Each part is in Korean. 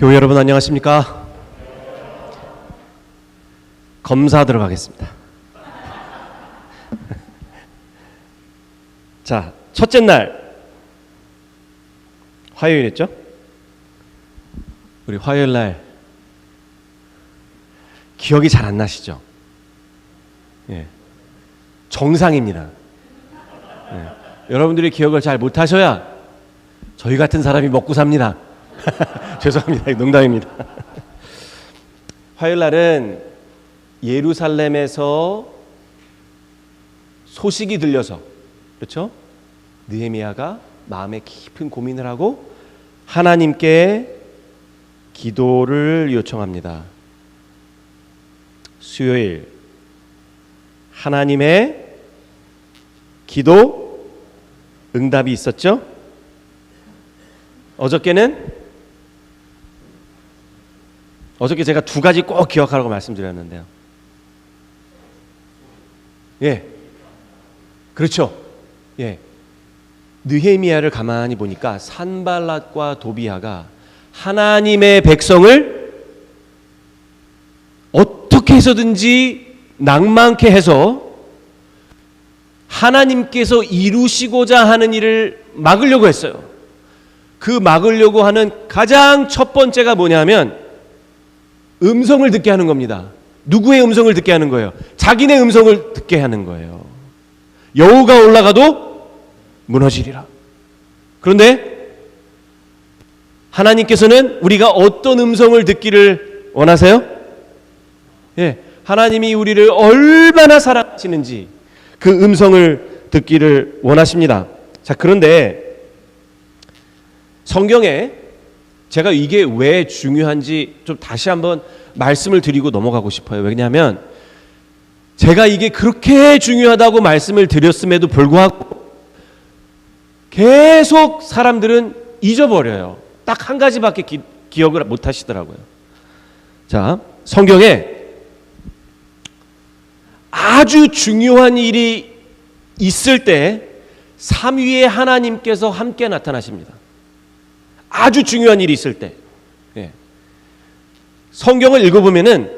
교회 여러분 안녕하십니까? 검사 들어가겠습니다. 자, 첫째 날 화요일이었죠? 우리 화요일 날 기억이 잘 안 나시죠? 예, 정상입니다. 예, 여러분들이 기억을 잘 못하셔야 저희 같은 사람이 먹고 삽니다. 죄송합니다. 농담입니다. 화요일 날은 예루살렘에서 소식이 들려서, 그렇죠? 느헤미야가 마음에 깊은 고민을 하고 하나님께 기도를 요청합니다. 수요일 하나님의 기도 응답이 있었죠? 어저께 제가 두 가지 꼭 기억하라고 말씀드렸는데요. 예, 그렇죠. 예, 느헤미야를 가만히 보니까 산발랏과 도비야가 하나님의 백성을 어떻게 해서든지 낭만케 해서 하나님께서 이루시고자 하는 일을 막으려고 했어요. 그 막으려고 하는 가장 첫 번째가 뭐냐면 음성을 듣게 하는 겁니다. 누구의 음성을 듣게 하는 거예요? 자기네 음성을 듣게 하는 거예요. 여우가 올라가도 무너지리라. 그런데 하나님께서는 우리가 어떤 음성을 듣기를 원하세요? 예, 하나님이 우리를 얼마나 사랑하시는지 그 음성을 듣기를 원하십니다. 자, 그런데 성경에 제가 이게 왜 중요한지 좀 다시 한번 말씀을 드리고 넘어가고 싶어요. 왜냐하면 제가 이게 그렇게 중요하다고 말씀을 드렸음에도 불구하고 계속 사람들은 잊어버려요. 딱 한 가지밖에 기억을 못 하시더라고요. 자, 성경에 아주 중요한 일이 있을 때 삼위의 하나님께서 함께 나타나십니다. 아주 중요한 일이 있을 때. 예. 성경을 읽어보면은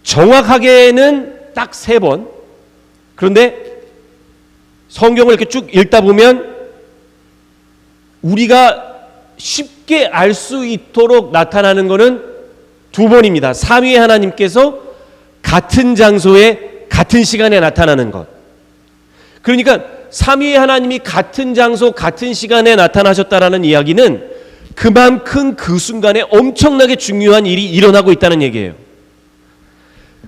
정확하게는 딱 3번. 그런데 성경을 이렇게 쭉 읽다 보면 우리가 쉽게 알 수 있도록 나타나는 것은 2번입니다. 삼위의 하나님께서 같은 장소에 같은 시간에 나타나는 것. 그러니까 삼위의 하나님이 같은 장소 같은 시간에 나타나셨다라는 이야기는 그만큼 그 순간에 엄청나게 중요한 일이 일어나고 있다는 얘기예요.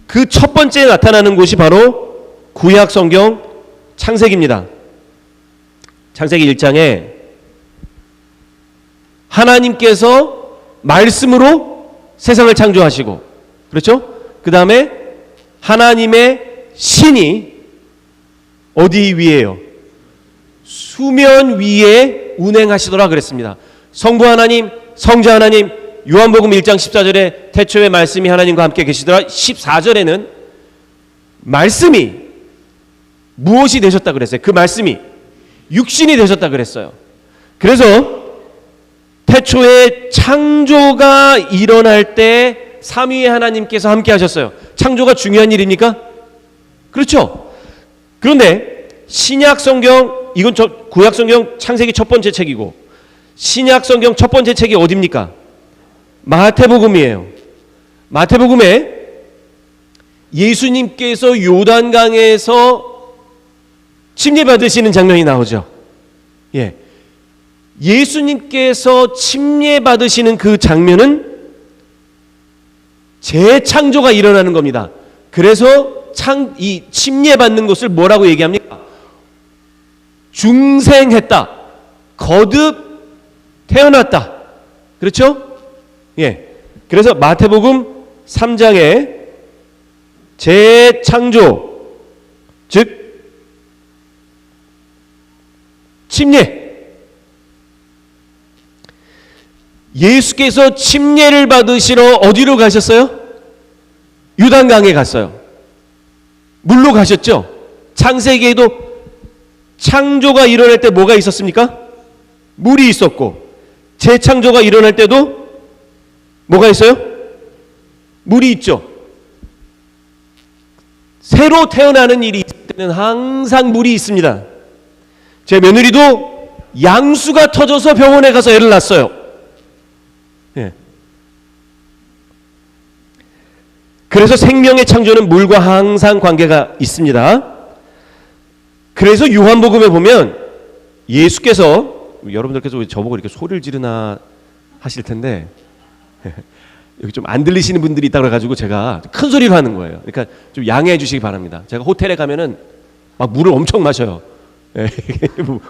그 첫 번째 나타나는 곳이 바로 구약 성경 창세기입니다. 창세기 1장에 하나님께서 말씀으로 세상을 창조하시고, 그렇죠? 그 다음에 하나님의 신이 어디 위에요? 수면 위에 운행하시더라 그랬습니다. 성부 하나님, 성자 하나님, 요한복음 1장 14절에 태초에 말씀이 하나님과 함께 계시더라. 14절에는 말씀이 무엇이 되셨다 그랬어요? 그 말씀이 육신이 되셨다 그랬어요. 그래서 태초에 창조가 일어날 때 삼위의 하나님께서 함께 하셨어요. 창조가 중요한 일입니까? 그렇죠. 그런데 신약 성경, 이건 구약 성경 창세기 첫 번째 책이고 신약 성경 첫 번째 책이 어디입니까? 마태복음이에요. 마태복음에 예수님께서 요단강에서 침례 받으시는 장면이 나오죠. 예. 예수님께서 침례 받으시는 그 장면은 재창조가 일어나는 겁니다. 그래서 이 침례 받는 것을 뭐라고 얘기합니까? 중생했다. 거듭 태어났다. 그렇죠? 예. 그래서 마태복음 3장에 재창조, 즉 침례. 예수께서 침례를 받으시러 어디로 가셨어요? 요단강에 갔어요. 물로 가셨죠? 창세기에도 창조가 일어날 때 뭐가 있었습니까? 물이 있었고 재창조가 일어날 때도 뭐가 있어요? 물이 있죠. 새로 태어나는 일이 있을 때는 항상 물이 있습니다. 제 며느리도 양수가 터져서 병원에 가서 애를 낳았어요. 예. 그래서 생명의 창조는 물과 항상 관계가 있습니다. 그래서 요한복음에 보면 예수께서, 여러분들께서 왜 저보고 이렇게 소리를 지르나 하실 텐데 여기 좀 안 들리시는 분들이 있다 그래가지고 제가 큰 소리로 하는 거예요. 그러니까 좀 양해해 주시기 바랍니다. 제가 호텔에 가면은 막 물을 엄청 마셔요.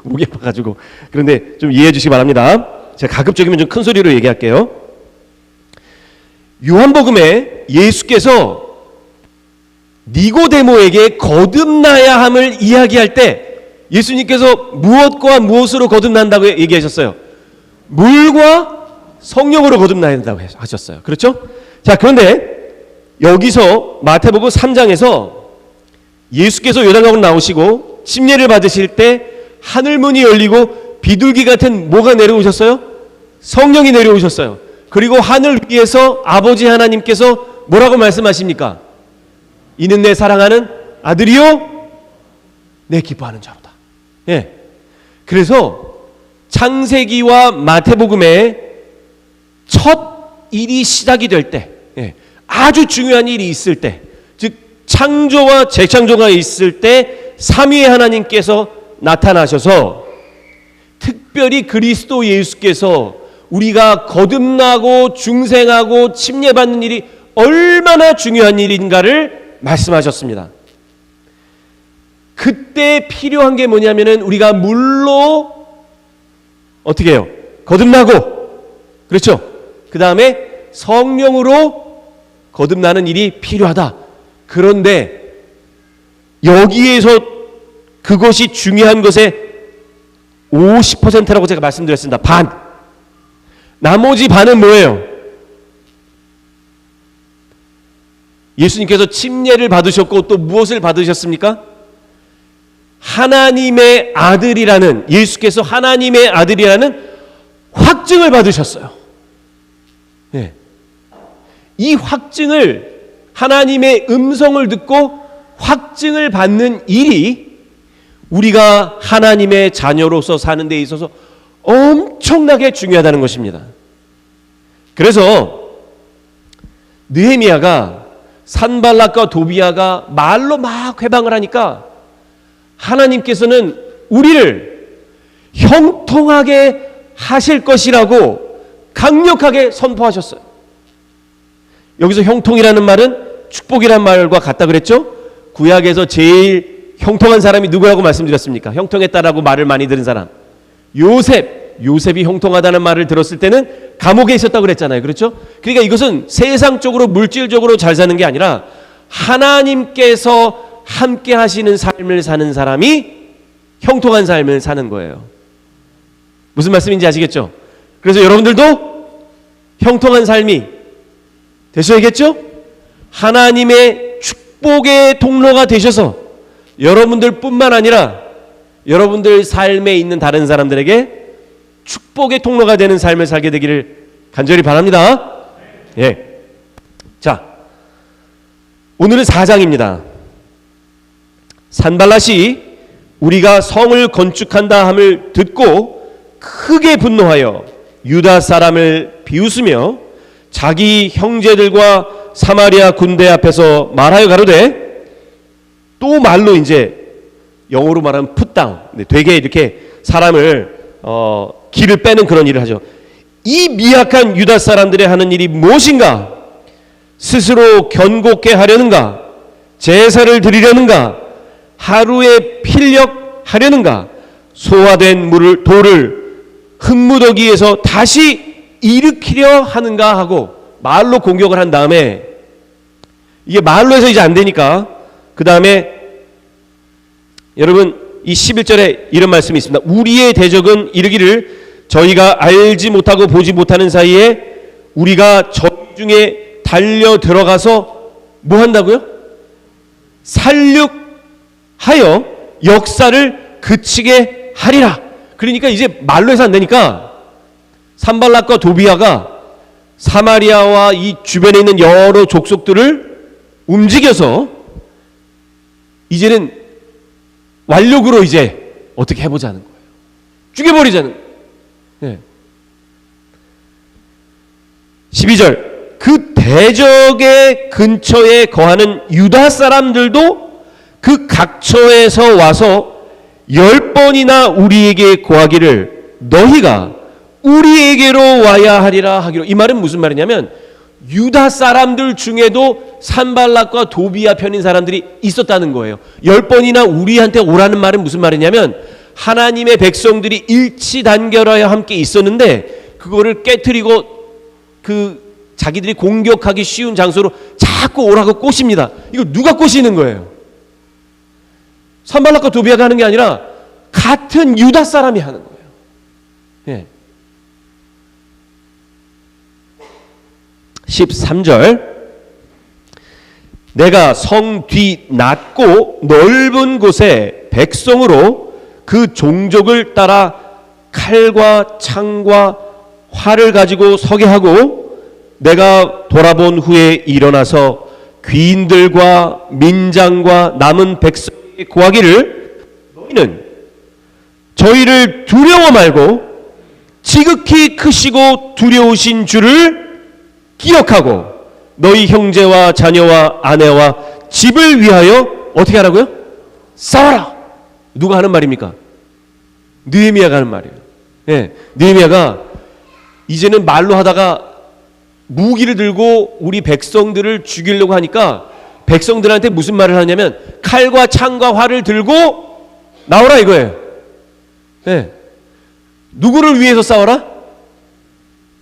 목이 아파가지고. 그런데 좀 이해해 주시기 바랍니다. 제가 가급적이면 좀 큰 소리로 얘기할게요. 요한복음에 예수께서 니고데모에게 거듭나야 함을 이야기할 때 예수님께서 무엇과 무엇으로 거듭난다고 얘기하셨어요? 물과 성령으로 거듭나야 된다고 하셨어요. 그렇죠? 자, 그런데 여기서 마태복음 3장에서 예수께서 요단강으로 나오시고 침례를 받으실 때 하늘문이 열리고 비둘기 같은 뭐가 내려오셨어요? 성령이 내려오셨어요. 그리고 하늘 위에서 아버지 하나님께서 뭐라고 말씀하십니까? 이는 내 사랑하는 아들이요 내 기뻐하는 자로다. 예. 그래서 창세기와 마태복음에 첫 일이 시작이 될 때, 예, 아주 중요한 일이 있을 때, 즉 창조와 재창조가 있을 때 삼위의 하나님께서 나타나셔서 특별히 그리스도 예수께서 우리가 거듭나고 중생하고 침례받는 일이 얼마나 중요한 일인가를 말씀하셨습니다. 그때 필요한 게 뭐냐면은 우리가 물로 어떻게 해요? 거듭나고, 그렇죠? 그 다음에 성령으로 거듭나는 일이 필요하다. 그런데 여기에서 그것이 중요한 것의 50%라고 제가 말씀드렸습니다. 반. 나머지 반은 뭐예요? 예수님께서 침례를 받으셨고 또 무엇을 받으셨습니까? 하나님의 아들이라는, 예수께서 하나님의 아들이라는 확증을 받으셨어요. 네. 이 확증을, 하나님의 음성을 듣고 확증을 받는 일이 우리가 하나님의 자녀로서 사는 데 있어서 엄청나게 중요하다는 것입니다. 그래서 느헤미야가 산발락과 도비야가 말로 막 회방을 하니까 하나님께서는 우리를 형통하게 하실 것이라고 강력하게 선포하셨어요. 여기서 형통이라는 말은 축복이라는 말과 같다 그랬죠? 구약에서 제일 형통한 사람이 누구라고 말씀드렸습니까? 형통했다라고 말을 많이 들은 사람. 요셉이 형통하다는 말을 들었을 때는 감옥에 있었다고 그랬잖아요. 그렇죠? 그러니까 이것은 세상적으로 물질적으로 잘 사는 게 아니라 하나님께서 함께 하시는 삶을 사는 사람이 형통한 삶을 사는 거예요. 무슨 말씀인지 아시겠죠? 그래서 여러분들도 형통한 삶이 되셔야겠죠? 하나님의 축복의 통로가 되셔서 여러분들 뿐만 아니라 여러분들 삶에 있는 다른 사람들에게 축복의 통로가 되는 삶을 살게 되기를 간절히 바랍니다. 예. 자, 오늘은 4장입니다. 산발랏이 우리가 성을 건축한다 함을 듣고 크게 분노하여 유다 사람을 비웃으며 자기 형제들과 사마리아 군대 앞에서 말하여 가로되, 또 말로 이제 영어로 말하면 풋다운, 되게 이렇게 사람을 길을 빼는 그런 일을 하죠. 이 미약한 유다 사람들이 하는 일이 무엇인가? 스스로 견고케 하려는가? 제사를 드리려는가? 하루에 필력하려는가? 소화된 돌을 흙무더기에서 다시 일으키려 하는가 하고 말로 공격을 한 다음에, 이게 말로 해서 이제 안 되니까 그 다음에 여러분 이 11절에 이런 말씀이 있습니다. 우리의 대적은 이르기를 저희가 알지 못하고 보지 못하는 사이에 우리가 저희 중에 달려 들어가서 뭐 한다고요? 살육하여 역사를 그치게 하리라. 그러니까 이제 말로 해서 안 되니까 산발락과 도비아가 사마리아와 이 주변에 있는 여러 족속들을 움직여서 이제는 완력으로 이제 어떻게 해보자는 거예요. 죽여버리자는 거예요. 네. 12절 그 대적의 근처에 거하는 유다 사람들도 그 각처에서 와서 10번이나 우리에게 고하기를 너희가 우리에게로 와야 하리라 하기로. 이 말은 무슨 말이냐면 유다 사람들 중에도 산발락과 도비아 편인 사람들이 있었다는 거예요. 10번이나 우리한테 오라는 말은 무슨 말이냐면 하나님의 백성들이 일치단결하여 함께 있었는데 그거를 깨트리고 자기들이 공격하기 쉬운 장소로 자꾸 오라고 꼬십니다. 이거 누가 꼬시는 거예요? 산발락과 도비아가 하는 게 아니라 같은 유다 사람이 하는 거예요. 예. 13절 내가 성 뒤 낮고 넓은 곳에 백성으로 그 종족을 따라 칼과 창과 활을 가지고 서게 하고 내가 돌아본 후에 일어나서 귀인들과 민장과 남은 백성에게 고하기를 너희는 저희를 두려워 말고 지극히 크시고 두려우신 주를 기억하고 너희 형제와 자녀와 아내와 집을 위하여 어떻게 하라고요? 싸워라. 누가 하는 말입니까? 느헤미야가 하는 말이에요. 예, 느헤미야가 이제는 말로 하다가 무기를 들고 우리 백성들을 죽이려고 하니까 백성들한테 무슨 말을 하냐면 칼과 창과 활을 들고 나오라 이거예요. 예. 누구를 위해서 싸워라?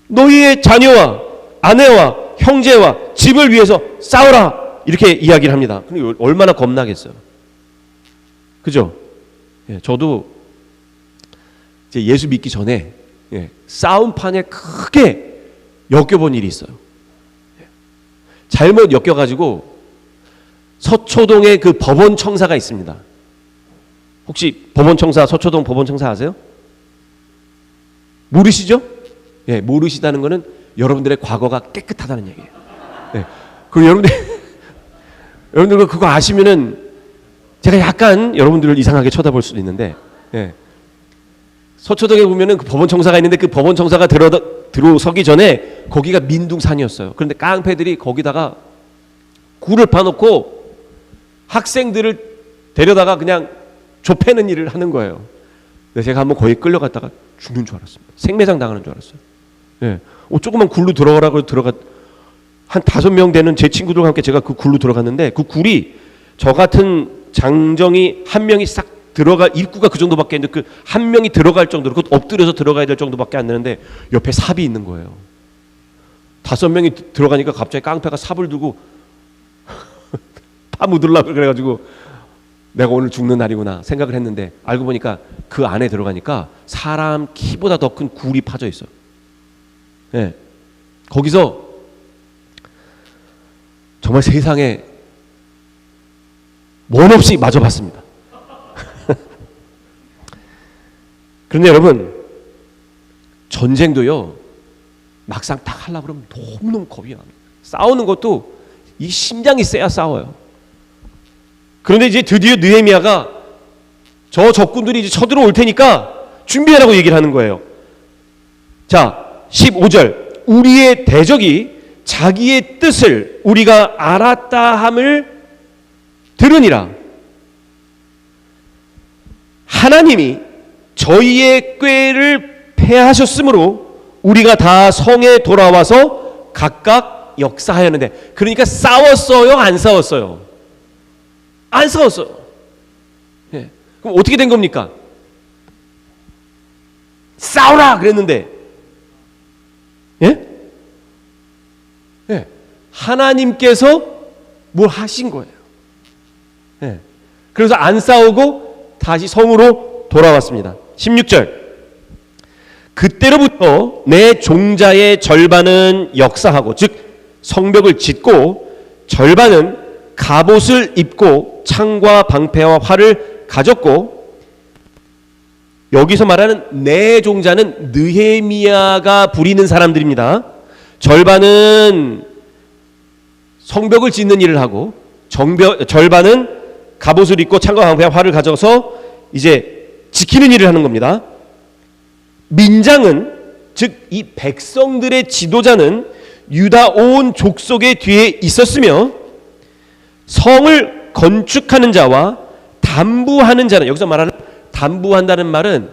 너희의 자녀와 아내와 형제와 집을 위해서 싸워라 이렇게 이야기를 합니다. 근데 얼마나 겁나겠어요. 그죠? 예, 저도 이제 예수 믿기 전에 싸움판에 크게 엮여본 일이 있어요. 잘못 엮여가지고 서초동에 그 법원청사가 있습니다. 혹시 법원청사, 서초동 법원청사 아세요? 모르시죠? 예, 모르시다는 거는 여러분들의 과거가 깨끗하다는 얘기예요. 예, 그리고 여러분들 그거 아시면은 제가 약간 여러분들을 이상하게 쳐다볼 수도 있는데, 예. 서초동에 보면은 그 법원청사가 있는데 그 법원청사가 들어서기 전에 거기가 민둥산이었어요. 그런데 깡패들이 거기다가 굴을 파놓고 학생들을 데려다가 그냥 좁혀는 일을 하는 거예요. 근데 제가 한번 거기 끌려갔다가 죽는 줄 알았습니다. 생매장 당하는 줄 알았어요. 예. 조그만 굴로 들어가라고 한 5명 되는 제 친구들과 함께 제가 그 굴로 들어갔는데 그 굴이 저 같은 장정이 한 명이 싹 입구가 그 정도밖에 안 되는데 그 한 명이 들어갈 정도로 그것도 엎드려서 들어가야 될 정도밖에 안 되는데 옆에 삽이 있는 거예요. 5명이 들어가니까 갑자기 깡패가 삽을 들고 파묻으려고 그래가지고 내가 오늘 죽는 날이구나 생각을 했는데 알고 보니까 그 안에 들어가니까 사람 키보다 더 큰 굴이 파져 있어요. 예. 거기서 정말 세상에 원 없이 맞아봤습니다. 그런데 여러분 전쟁도요 막상 딱 하려고 그러면 너무너무 겁이 납니다. 싸우는 것도 이 심장이 세야 싸워요. 그런데 이제 드디어 느헤미야가 저 적군들이 이제 쳐들어올 테니까 준비하라고 얘기를 하는 거예요. 자 15절 우리의 대적이 자기의 뜻을 우리가 알았다 함을 들으니라. 하나님이 저희의 꾀를 패하셨으므로 우리가 다 성에 돌아와서 각각 역사하였는데, 그러니까 싸웠어요? 안 싸웠어요? 안 싸웠어요. 예. 그럼 어떻게 된 겁니까? 싸우라 그랬는데, 예? 예. 하나님께서 뭘 하신 거예요. 예. 그래서 안 싸우고 다시 성으로 돌아왔습니다. 16절 그때로부터 내 종자의 절반은 역사하고 즉 성벽을 짓고 절반은 갑옷을 입고 창과 방패와 활을 가졌고 여기서 말하는 내종자는 느헤미야가 부리는 사람들입니다. 절반은 성벽을 짓는 일을 하고 절반은 갑옷을 입고 창과 방패와 활을 가져서 이제 지키는 일을 하는 겁니다. 민장은, 즉 이 백성들의 지도자는 유다 온 족속의 뒤에 있었으며 성을 건축하는 자와 담부하는 자는, 여기서 말하는 담부한다는 말은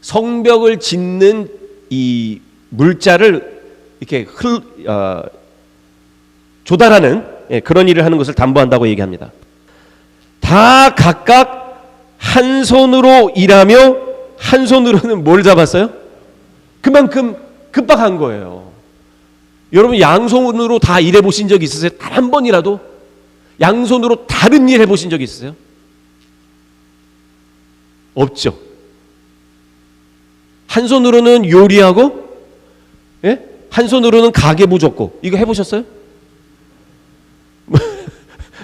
성벽을 짓는 이 물자를 이렇게 조달하는 그런 일을 하는 것을 담부한다고 얘기합니다. 다 각각 한 손으로 일하며 한 손으로는 뭘 잡았어요? 그만큼 급박한 거예요. 여러분 양손으로 다 일해 보신 적 있으세요? 단 한 번이라도 양손으로 다른 일 해보신 적 있으세요? 없죠. 한 손으로는 요리하고, 예? 한 손으로는 가계부 적고, 이거 해보셨어요?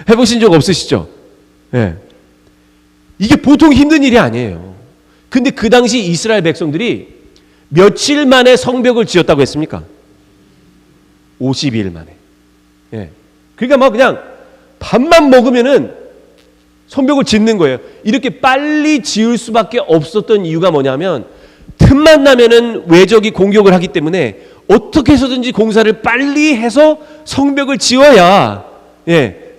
해보신 적 없으시죠? 예. 이게 보통 힘든 일이 아니에요. 근데 그 당시 이스라엘 백성들이 며칠 만에 성벽을 지었다고 했습니까? 50일 만에. 예. 그러니까 막 그냥 밥만 먹으면은 성벽을 짓는 거예요. 이렇게 빨리 지을 수밖에 없었던 이유가 뭐냐면 틈만 나면은 외적이 공격을 하기 때문에 어떻게 해서든지 공사를 빨리 해서 성벽을 지어야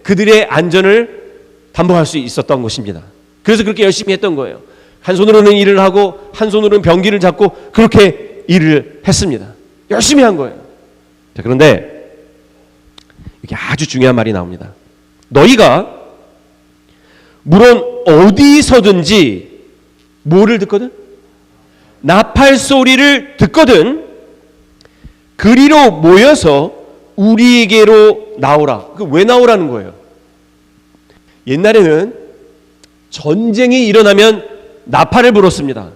그들의 안전을 담보할 수 있었던 것입니다. 그래서 그렇게 열심히 했던 거예요. 한 손으로는 일을 하고 한 손으로는 병기를 잡고 그렇게 일을 했습니다. 열심히 한 거예요. 자, 그런데 이게 아주 중요한 말이 나옵니다. 너희가 물론 어디서든지 뭐를 듣거든? 나팔 소리를 듣거든 그리로 모여서 우리에게로 나오라. 왜 나오라는 거예요? 옛날에는 전쟁이 일어나면 나팔을 불었습니다.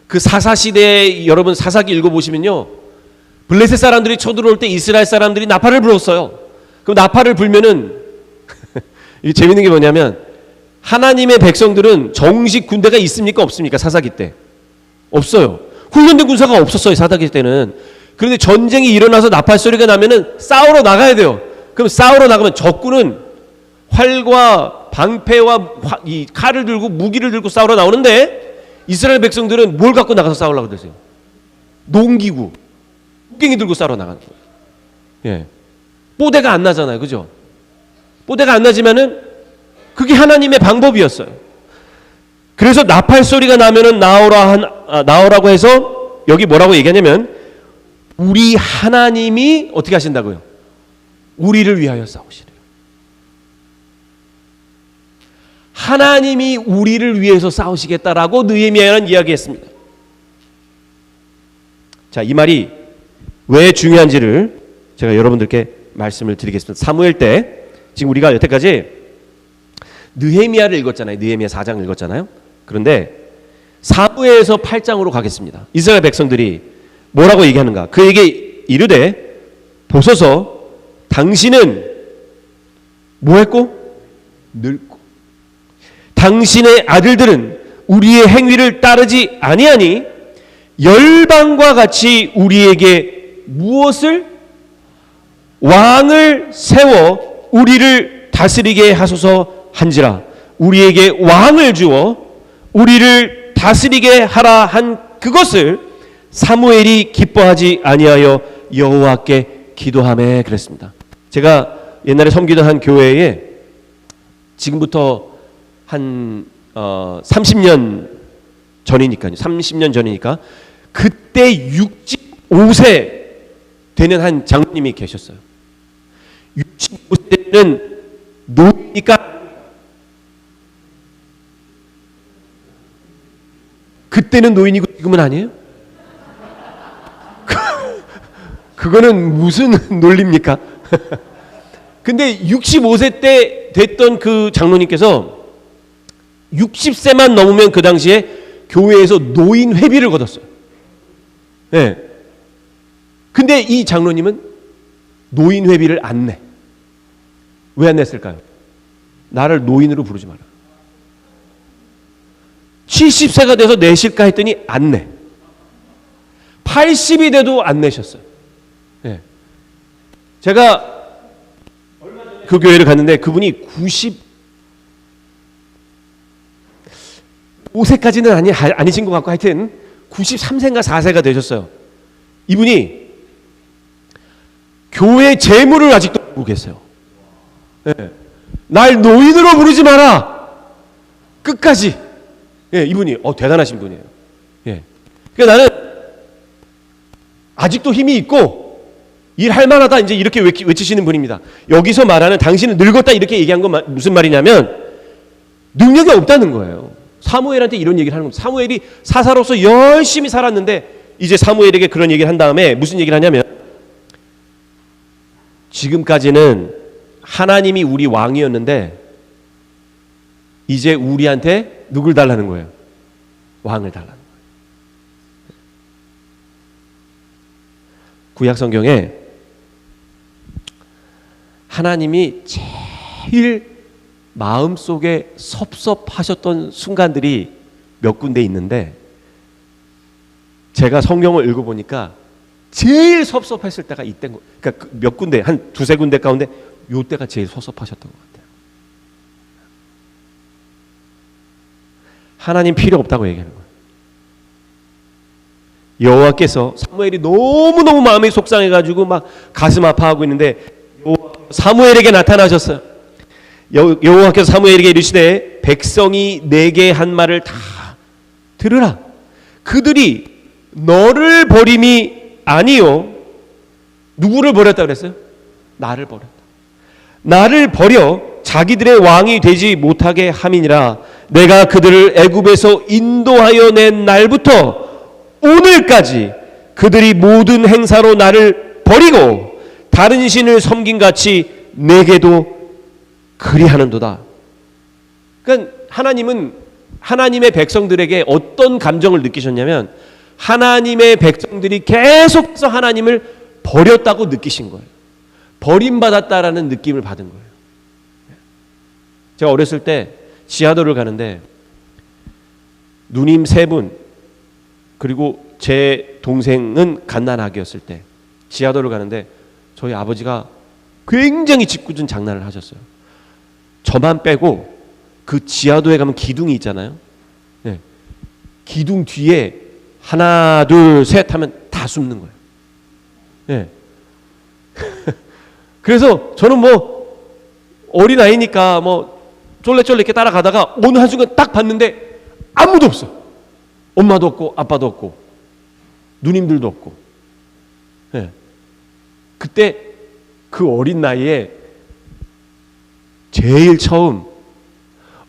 그 사사시대에 여러분 사사기 읽어보시면요, 블레셋 사람들이 쳐들어올 때 이스라엘 사람들이 나팔을 불었어요. 그럼 나팔을 불면은 이게 재밌는 게 뭐냐면 하나님의 백성들은 정식 군대가 있습니까 없습니까? 사사기 때 없어요. 훈련된 군사가 없었어요, 사사기 때는. 그런데 전쟁이 일어나서 나팔 소리가 나면은 싸우러 나가야 돼요. 그럼 싸우러 나가면 적군은 활과 방패와 이 칼을 들고 무기를 들고 싸우러 나오는데 이스라엘 백성들은 뭘 갖고 나가서 싸우려고 그러세요? 농기구, 곡괭이 들고 싸우러 나가는 거예요. 예. 뽀대가 안 나잖아요, 그죠? 뽀대가 안 나지만은 그게 하나님의 방법이었어요. 그래서 나팔 소리가 나면은 나오라고 해서 여기 뭐라고 얘기하냐면 우리 하나님이 어떻게 하신다고요? 우리를 위하여 싸우시래요. 하나님이 우리를 위해서 싸우시겠다라고 느헤미야는 이야기했습니다. 자, 이 말이 왜 중요한지를 제가 여러분들께 말씀을 드리겠습니다. 사무엘 때 지금 우리가 여태까지 느헤미야를 읽었잖아요. 느헤미야 4장 읽었잖아요. 그런데 사무엘에서 8장으로 가겠습니다. 이스라엘 백성들이 뭐라고 얘기하는가? 그에게 이르되 보소서 당신은 뭐 했고? 늙고 당신의 아들들은 우리의 행위를 따르지 아니하니 열방과 같이 우리에게 무엇을? 왕을 세워 우리를 다스리게 하소서 한지라. 우리에게 왕을 주어 우리를 다스리게 하라 한 그것을 사무엘이 기뻐하지 아니하여 여호와께 기도하매 그랬습니다. 제가 옛날에 섬기던 한 교회에 지금부터 한 30년 전이니까요. 30년 전이니까 그때 65세 되는 한 장로님이 계셨어요. 65세 때는 노니까 그때는 노인이고 지금은 아니에요? 그거는 무슨 논리입니까? 근데 65세 때 됐던 그 장로님께서 60세만 넘으면 그 당시에 교회에서 노인 회비를 걷었어요. 네. 근데 이 장로님은 노인 회비를 안 내. 왜 안 냈을까요? 나를 노인으로 부르지 마라. 70세가 돼서 내실까 했더니 안 내. 80이 돼도 안 내셨어요. 네. 제가 그 교회를 갔는데 그분이 95세까지는 아니신 것 같고 하여튼 93세인가 4세가 되셨어요. 이분이 교회 재물을 아직도 갖고 계세요. 네. 날 노인으로 부르지 마라. 끝까지. 예, 이분이 대단하신 분이에요. 예. 그러니까 나는 아직도 힘이 있고 일할 만하다 이제 이렇게 외치시는 분입니다. 여기서 말하는 당신은 늙었다 이렇게 얘기한 건 무슨 말이냐면 능력이 없다는 거예요. 사무엘한테 이런 얘기를 하는 겁니다. 사무엘이 사사로서 열심히 살았는데 이제 사무엘에게 그런 얘기를 한 다음에 무슨 얘기를 하냐면 지금까지는 하나님이 우리 왕이었는데 이제 우리한테 누굴 달라는 거예요? 왕을 달라는 거예요. 구약 성경에 하나님이 제일 마음속에 섭섭하셨던 순간들이 몇 군데 있는데 제가 성경을 읽어보니까 제일 섭섭했을 때가 이때인 거. 그러니까 몇 군데, 한 두세 군데 가운데 요 때가 제일 섭섭하셨던 것 같아요. 하나님 필요 없다고 얘기하는 거예요. 여호와께서 사무엘이 너무너무 마음이 속상해가지고 막 가슴 아파하고 있는데 사무엘에게 나타나셨어요. 여호와께서 사무엘에게 이르시되 백성이 내게 한 말을 다 들으라. 그들이 너를 버림이 아니요. 누구를 버렸다 그랬어요? 나를 버렸다. 나를 버려 자기들의 왕이 되지 못하게 함이니라. 내가 그들을 애굽에서 인도하여 낸 날부터 오늘까지 그들이 모든 행사로 나를 버리고 다른 신을 섬긴같이 내게도 그리하는도다. 그러니까 하나님은 하나님의 백성들에게 어떤 감정을 느끼셨냐면 하나님의 백성들이 계속해서 하나님을 버렸다고 느끼신 거예요. 버림받았다라는 느낌을 받은 거예요. 제가 어렸을 때 지하도를 가는데 누님 세 분 그리고 제 동생은 갓난아기였을 때 지하도를 가는데 저희 아버지가 굉장히 짓궂은 장난을 하셨어요. 저만 빼고 그 지하도에 가면 기둥이 있잖아요. 네. 기둥 뒤에 하나 둘 셋 하면 다 숨는 거예요. 네. 그래서 저는 뭐 어린아이니까 뭐 쫄래쫄래 이렇게 따라가다가 어느 한순간 딱 봤는데 아무도 없어. 엄마도 없고 아빠도 없고 누님들도 없고. 네. 그때 그 어린 나이에 제일 처음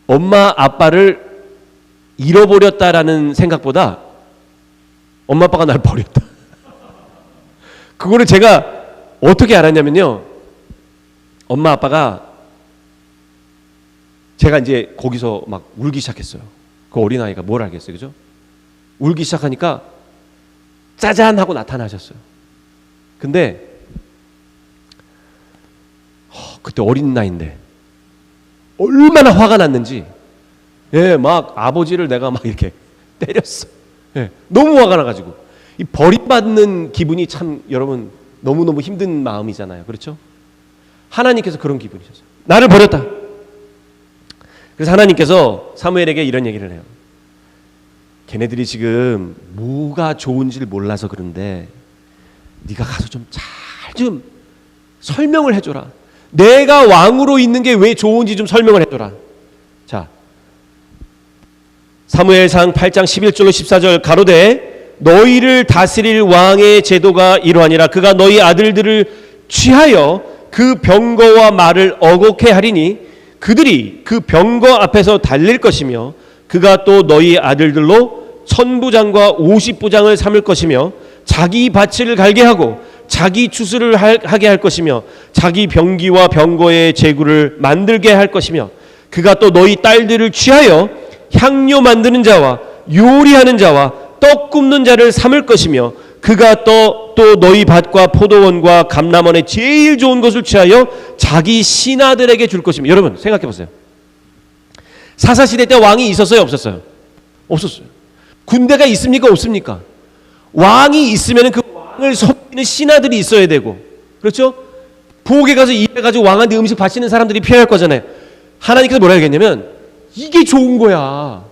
엄마 아빠를 잃어버렸다라는 생각보다 엄마 아빠가 날 버렸다. 그거를 제가 어떻게 알았냐면요. 엄마 아빠가 제가 이제 거기서 막 울기 시작했어요. 그 어린아이가 뭘 알겠어요. 그죠? 울기 시작하니까 짜잔 하고 나타나셨어요. 근데 그때 어린 나이인데 얼마나 화가 났는지 막 아버지를 내가 막 이렇게 때렸어. 너무 화가 나가지고 이 버림받는 기분이 참 여러분 너무너무 힘든 마음이잖아요. 그렇죠? 하나님께서 그런 기분이셨어요. 나를 버렸다. 그래서 하나님께서 사무엘에게 이런 얘기를 해요. 걔네들이 지금 뭐가 좋은지를 몰라서 그런데 네가 가서 좀 잘 좀 설명을 해줘라. 내가 왕으로 있는 게 왜 좋은지 좀 설명을 해줘라. 자, 사무엘상 8장 11절로 14절 가로되 너희를 다스릴 왕의 제도가 이러하니라. 그가 너희 아들들을 취하여 그 병거와 말을 어곡해 하리니 그들이 그 병거 앞에서 달릴 것이며 그가 또 너희 아들들로 천부장과 50부장을 삼을 것이며 자기 밭을 갈게 하고 자기 추수를 하게 할 것이며 자기 병기와 병거의 제구를 만들게 할 것이며 그가 또 너희 딸들을 취하여 향료 만드는 자와 요리하는 자와 떡 굽는 자를 삼을 것이며 그가 또 너희 밭과 포도원과 감람원의 제일 좋은 것을 취하여 자기 신하들에게 줄 것이며. 여러분 생각해 보세요. 사사시대 때 왕이 있었어요 없었어요? 없었어요. 군대가 있습니까? 없습니까? 왕이 있으면 그 왕을 섬기는 신하들이 있어야 되고, 그렇죠? 부엌에 가서 일해가지고 왕한테 음식 바치는 사람들이 필요할 거잖아요. 하나님께서 뭐라 하겠냐면 이게 좋은 거야.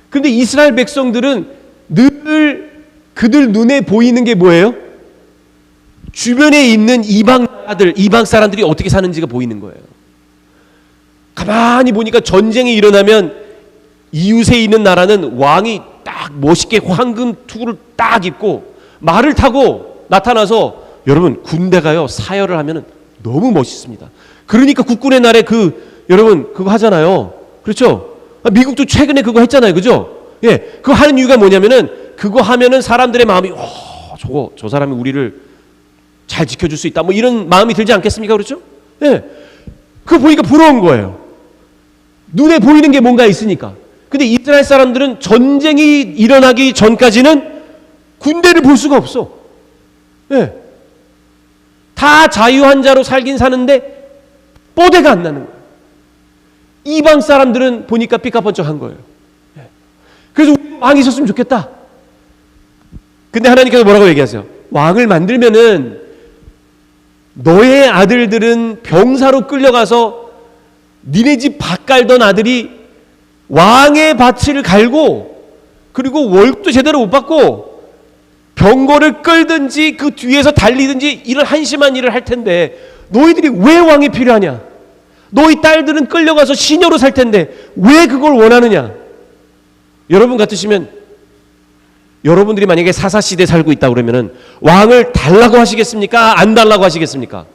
그런데 이스라엘 백성들은 늘 그들 눈에 보이는 게 뭐예요? 주변에 있는 이방 나라들, 이방 사람들이 어떻게 사는지가 보이는 거예요. 가만히 보니까 전쟁이 일어나면 이웃에 있는 나라는 왕이 딱 멋있게 황금 투구를 딱 입고 말을 타고 나타나서, 여러분 군대가요 사열을 하면은 너무 멋있습니다. 그러니까 국군의 날에 여러분 그거 하잖아요. 그렇죠? 미국도 최근에 그거 했잖아요. 그죠? 예, 그거 하는 이유가 뭐냐면은 그거 하면은 사람들의 마음이 저 사람이 우리를 잘 지켜줄 수 있다, 뭐 이런 마음이 들지 않겠습니까? 그렇죠? 예, 그거 보니까 부러운 거예요. 눈에 보이는 게 뭔가 있으니까. 근데 이스라엘 사람들은 전쟁이 일어나기 전까지는 군대를 볼 수가 없어. 예, 다 자유한자로 살긴 사는데 뽀대가 안 나는 거예요. 이방 사람들은 보니까 삐까뻔쩍한 거예요. 예. 그래서 왕이 있었으면 좋겠다. 근데 하나님께서 뭐라고 얘기하세요? 왕을 만들면은 너의 아들들은 병사로 끌려가서 니네 집 밭 갈던 아들이 왕의 밭을 갈고, 그리고 월급도 제대로 못 받고 병거를 끌든지 그 뒤에서 달리든지 이런 한심한 일을 할 텐데 너희들이 왜 왕이 필요하냐? 너희 딸들은 끌려가서 시녀로 살 텐데 왜 그걸 원하느냐? 여러분 같으시면, 여러분들이 만약에 사사시대에 살고 있다 그러면은 왕을 달라고 하시겠습니까? 안 달라고 하시겠습니까?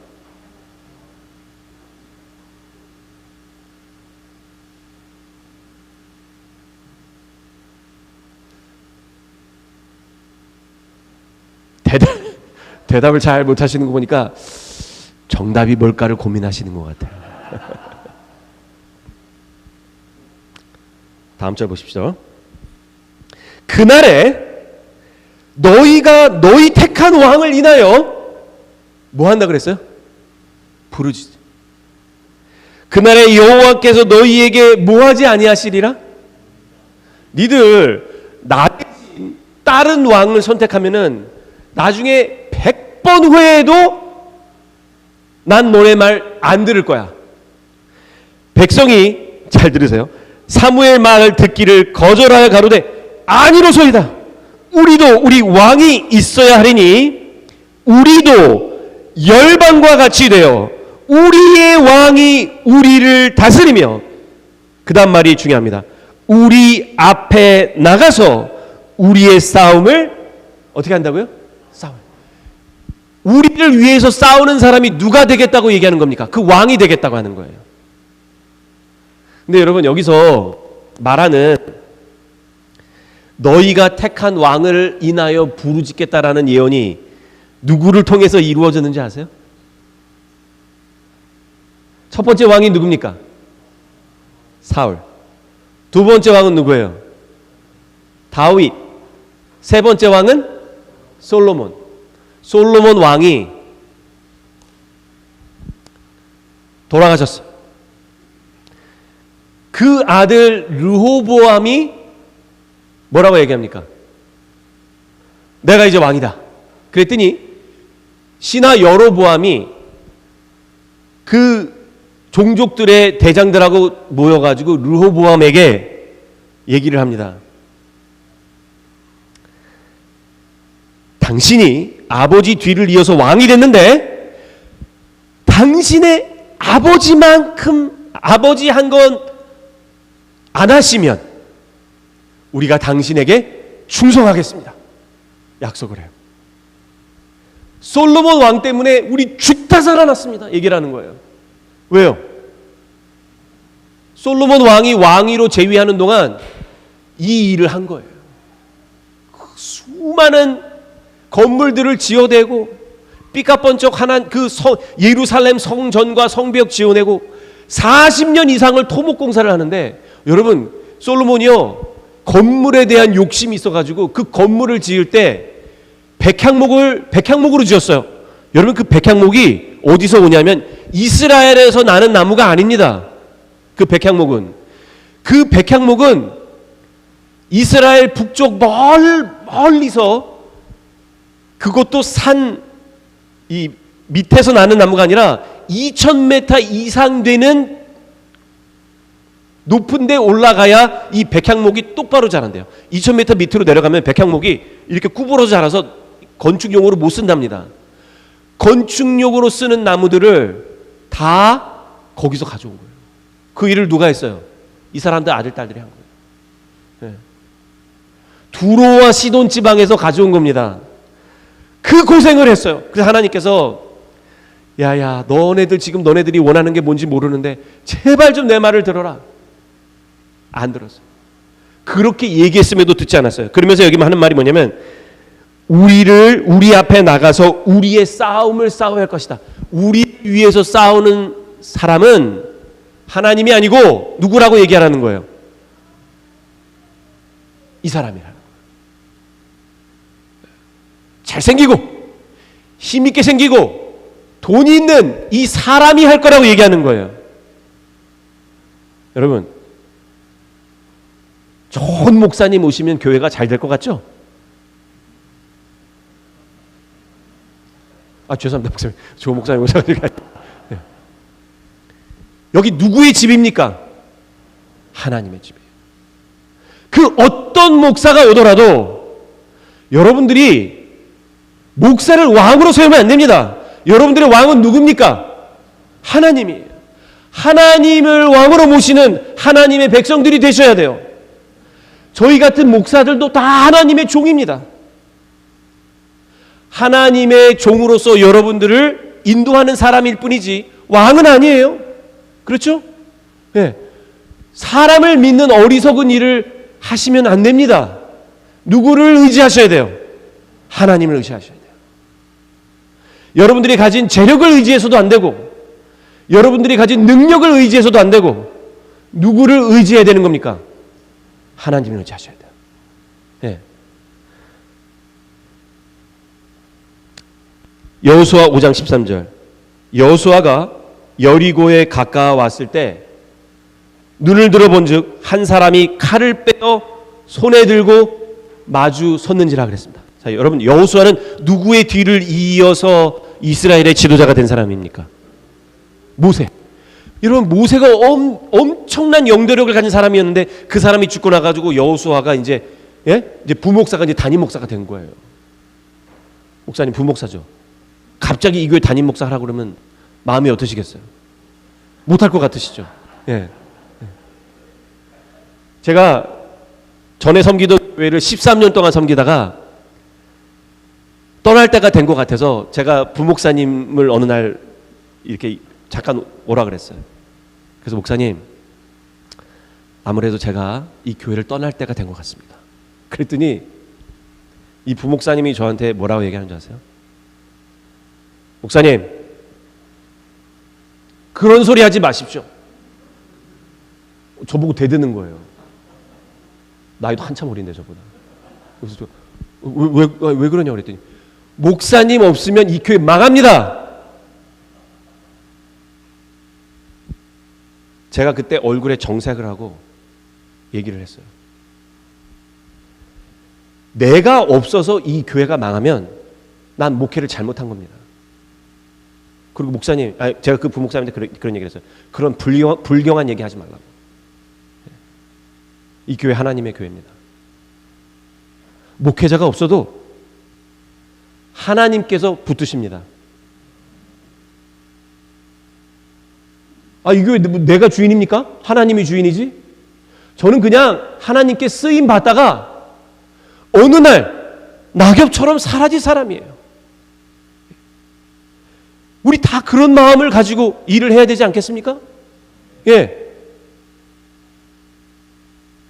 대답을 잘 못하시는 거 보니까 정답이 뭘까를 고민하시는 것 같아요. 다음 절 보십시오. 그날에 너희가 너희 택한 왕을 인하여 뭐 한다 그랬어요? 부르짖. 그날에 여호와께서 너희에게 뭐 하지 아니하시리라? 니들 나 대신 다른 왕을 선택하면은 나중에 100번 후에도 난 너네 말 안 들을 거야. 백성이, 잘 들으세요, 사무엘 말을 듣기를 거절하여 가로되 아니로소이다. 우리도 우리 왕이 있어야 하리니 우리도 열방과 같이 되어 우리의 왕이 우리를 다스리며, 그 다음 말이 중요합니다. 우리 앞에 나가서 우리의 싸움을 어떻게 한다고요? 싸움. 우리를 위해서 싸우는 사람이 누가 되겠다고 얘기하는 겁니까? 그 왕이 되겠다고 하는 거예요. 근데 여러분 여기서 말하는 너희가 택한 왕을 인하여 부르짖겠다라는 예언이 누구를 통해서 이루어졌는지 아세요? 첫 번째 왕이 누굽니까? 사울. 두 번째 왕은 누구예요? 다윗. 세 번째 왕은 솔로몬. 솔로몬 왕이 돌아가셨어요. 그 아들 르호보암이 뭐라고 얘기합니까? 내가 이제 왕이다. 그랬더니 신하 여로보암이 그 종족들의 대장들하고 모여가지고 르호보암에게 얘기를 합니다. 당신이 아버지 뒤를 이어서 왕이 됐는데 당신의 아버지만큼 아버지 한 건 안 하시면 우리가 당신에게 충성하겠습니다. 약속을 해요. 솔로몬 왕 때문에 우리 죽다 살아났습니다. 얘기를 하는 거예요. 왜요? 솔로몬 왕이 왕위로 재위하는 동안 이 일을 한 거예요. 수많은 건물들을 지어대고 삐까뻔쩍한 예루살렘 성전과 성벽 지어내고 40년 이상을 토목공사를 하는데, 여러분 솔로몬이요 건물에 대한 욕심이 있어가지고 그 건물을 지을 때 백향목으로 지었어요. 여러분 그 백향목이 어디서 오냐면 이스라엘에서 나는 나무가 아닙니다. 그 백향목은 이스라엘 북쪽 멀리서, 그것도 산 이 밑에서 나는 나무가 아니라 2000m 이상 되는 높은 데 올라가야 이 백향목이 똑바로 자란대요. 2000m 밑으로 내려가면 백향목이 이렇게 구부러져 자라서 건축용으로 못 쓴답니다. 건축용으로 쓰는 나무들을 다 거기서 가져온 거예요. 그 일을 누가 했어요? 이 사람들 아들, 딸들이 한 거예요. 네. 두로와 시돈 지방에서 가져온 겁니다. 그 고생을 했어요. 그래서 하나님께서 야야, 너네들이 원하는 게 뭔지 모르는데 제발 좀 내 말을 들어라. 안 들었어요. 그렇게 얘기했음에도 듣지 않았어요. 그러면서 여기 하는 말이 뭐냐면, 우리 앞에 나가서 우리의 싸움을 싸워야 할 것이다. 우리 위해서 싸우는 사람은 하나님이 아니고 누구라고 얘기하라는 거예요? 이 사람이라는 거예요. 잘생기고 힘있게 생기고 돈이 있는 이 사람이 할 거라고 얘기하는 거예요. 여러분, 좋은 목사님 오시면 교회가 잘 될 것 같죠? 죄송합니다, 목사님. 좋은 목사님 오셔가지고. 여기 누구의 집입니까? 하나님의 집이에요. 그 어떤 목사가 오더라도 여러분들이 목사를 왕으로 세우면 안 됩니다. 여러분들의 왕은 누굽니까? 하나님이에요. 하나님을 왕으로 모시는 하나님의 백성들이 되셔야 돼요. 저희 같은 목사들도 다 하나님의 종입니다. 하나님의 종으로서 여러분들을 인도하는 사람일 뿐이지 왕은 아니에요. 그렇죠? 네. 사람을 믿는 어리석은 일을 하시면 안 됩니다. 누구를 의지하셔야 돼요? 하나님을 의지하셔야 돼요. 여러분들이 가진 재력을 의지해서도 안 되고, 여러분들이 가진 능력을 의지해서도 안 되고, 누구를 의지해야 되는 겁니까? 하나님을 의지하셔야 돼요. 네. 여호수아 5장 13절. 여호수아가 여리고에 가까웠을 때 눈을 들어본즉 한 사람이 칼을 빼어 손에 들고 마주 섰는지라 그랬습니다. 자, 여러분, 여호수아는 누구의 뒤를 이어서 이스라엘의 지도자가 된 사람입니까? 모세. 여러분, 모세가 엄청난 영도력을 가진 사람이었는데 그 사람이 죽고 나가지고 여호수아가 이제 부목사가 이제 담임 목사가 된 거예요. 목사님 부목사죠. 갑자기 이 교회 담임 목사 하라고 그러면 마음이 어떠시겠어요? 못할 것 같으시죠? 예. 제가 전에 섬기던 교회를 13년 동안 섬기다가 떠날 때가 된 것 같아서 제가 부목사님을 어느 날 이렇게 잠깐 오라 그랬어요. 그래서 목사님, 아무래도 제가 이 교회를 떠날 때가 된 것 같습니다. 그랬더니 이 부목사님이 저한테 뭐라고 얘기하는 줄 아세요? 목사님, 그런 소리 하지 마십시오. 저보고 대드는 거예요. 나이도 한참 어린데 저보다. 그래서 왜 그러냐고 그랬더니 목사님 없으면 이 교회 망합니다. 제가 그때 얼굴에 정색을 하고 얘기를 했어요. 내가 없어서 이 교회가 망하면 난 목회를 잘못한 겁니다. 그리고 목사님, 제가 그 부목사님한테 그런 얘기를 했어요. 그런 불경한 얘기 하지 말라고. 이 교회 하나님의 교회입니다. 목회자가 없어도 하나님께서 붙으십니다. 이 교회 내가 주인입니까? 하나님이 주인이지? 저는 그냥 하나님께 쓰임 받다가 어느 날 낙엽처럼 사라질 사람이에요. 우리 다 그런 마음을 가지고 일을 해야 되지 않겠습니까? 예.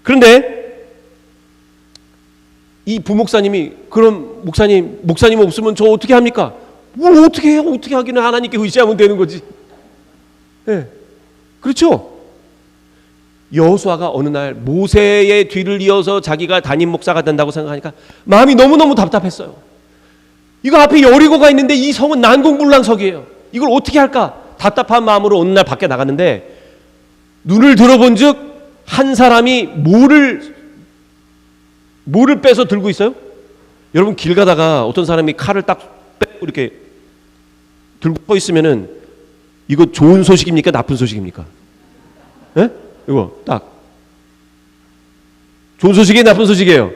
그런데 이 부목사님이 그럼 목사님 없으면 저 어떻게 합니까? 뭘 어떻게 해요? 어떻게 하기는 하나님께 의지하면 되는 거지. 예. 그렇죠? 여호수아가 어느 날 모세의 뒤를 이어서 자기가 담임 목사가 된다고 생각하니까 마음이 너무너무 답답했어요. 이거 앞에 여리고가 있는데 이 성은 난공불락석이에요. 이걸 어떻게 할까? 답답한 마음으로 어느 날 밖에 나갔는데 눈을 들어본 즉 한 사람이 모를 뭐를 빼서 들고 있어요? 여러분 길 가다가 어떤 사람이 칼을 딱 빼고 이렇게 들고 서 있으면은 이거 좋은 소식입니까? 나쁜 소식입니까? 예? 이거 딱 좋은 소식이에요? 나쁜 소식이에요?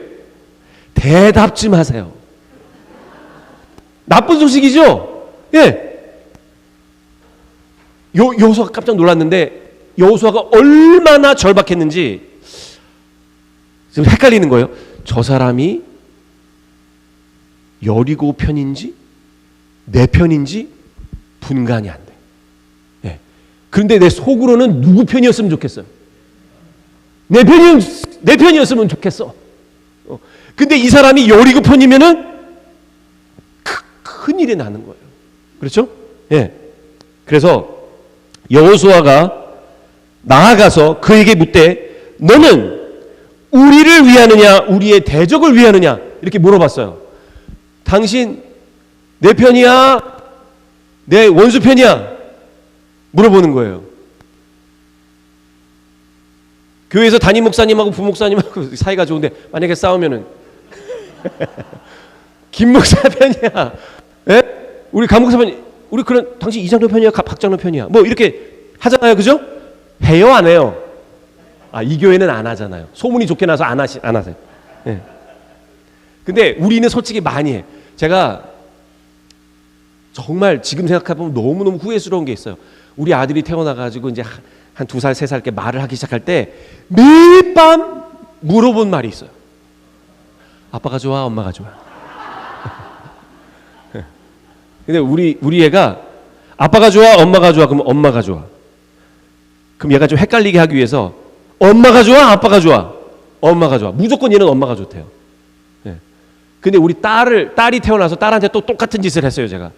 대답 좀 하세요. 나쁜 소식이죠? 예. 여호수아가 깜짝 놀랐는데 여호수아가 얼마나 절박했는지 지금 헷갈리는 거예요. 저 사람이 여리고 편인지 내 편인지 분간이 안 돼. 예. 그런데 내 속으로는 누구 편이었으면 좋겠어요. 내 편이었으면 좋겠어. 근데 이 사람이 여리고 편이면은 큰일이 나는 거예요. 그렇죠? 예. 그래서 여호수아가 나아가서 그에게 묻되 너는 우리를 위하느냐 우리의 대적을 위하느냐 이렇게 물어봤어요. 당신 내 편이야 내 원수 편이야 물어보는 거예요. 교회에서 담임 목사님하고 부목사님하고 사이가 좋은데 만약에 싸우면은 김 목사 편이야, 예? 우리 강 목사 편, 우리 그런 당신 이장로 편이야, 박장로 편이야, 뭐 이렇게 하잖아요, 그죠? 해요, 안 해요? 이 교회는 안 하잖아요. 소문이 좋게 나서 안 하세요. 예. 근데 우리는 솔직히 많이 해. 제가 정말 지금 생각해보면 너무너무 후회스러운 게 있어요. 우리 아들이 태어나가지고 이제 한 2살, 3살 이렇게 말을 하기 시작할 때 매일 밤 물어본 말이 있어요. 아빠가 좋아, 엄마가 좋아. 근데 우리 애가 아빠가 좋아, 엄마가 좋아, 그러면 엄마가 좋아. 그럼 얘가 좀 헷갈리게 하기 위해서 엄마가 좋아, 아빠가 좋아, 엄마가 좋아. 무조건 얘는 엄마가 좋대요. 예. 근데 우리 딸이 태어나서 딸한테 또 똑같은 짓을 했어요, 제가.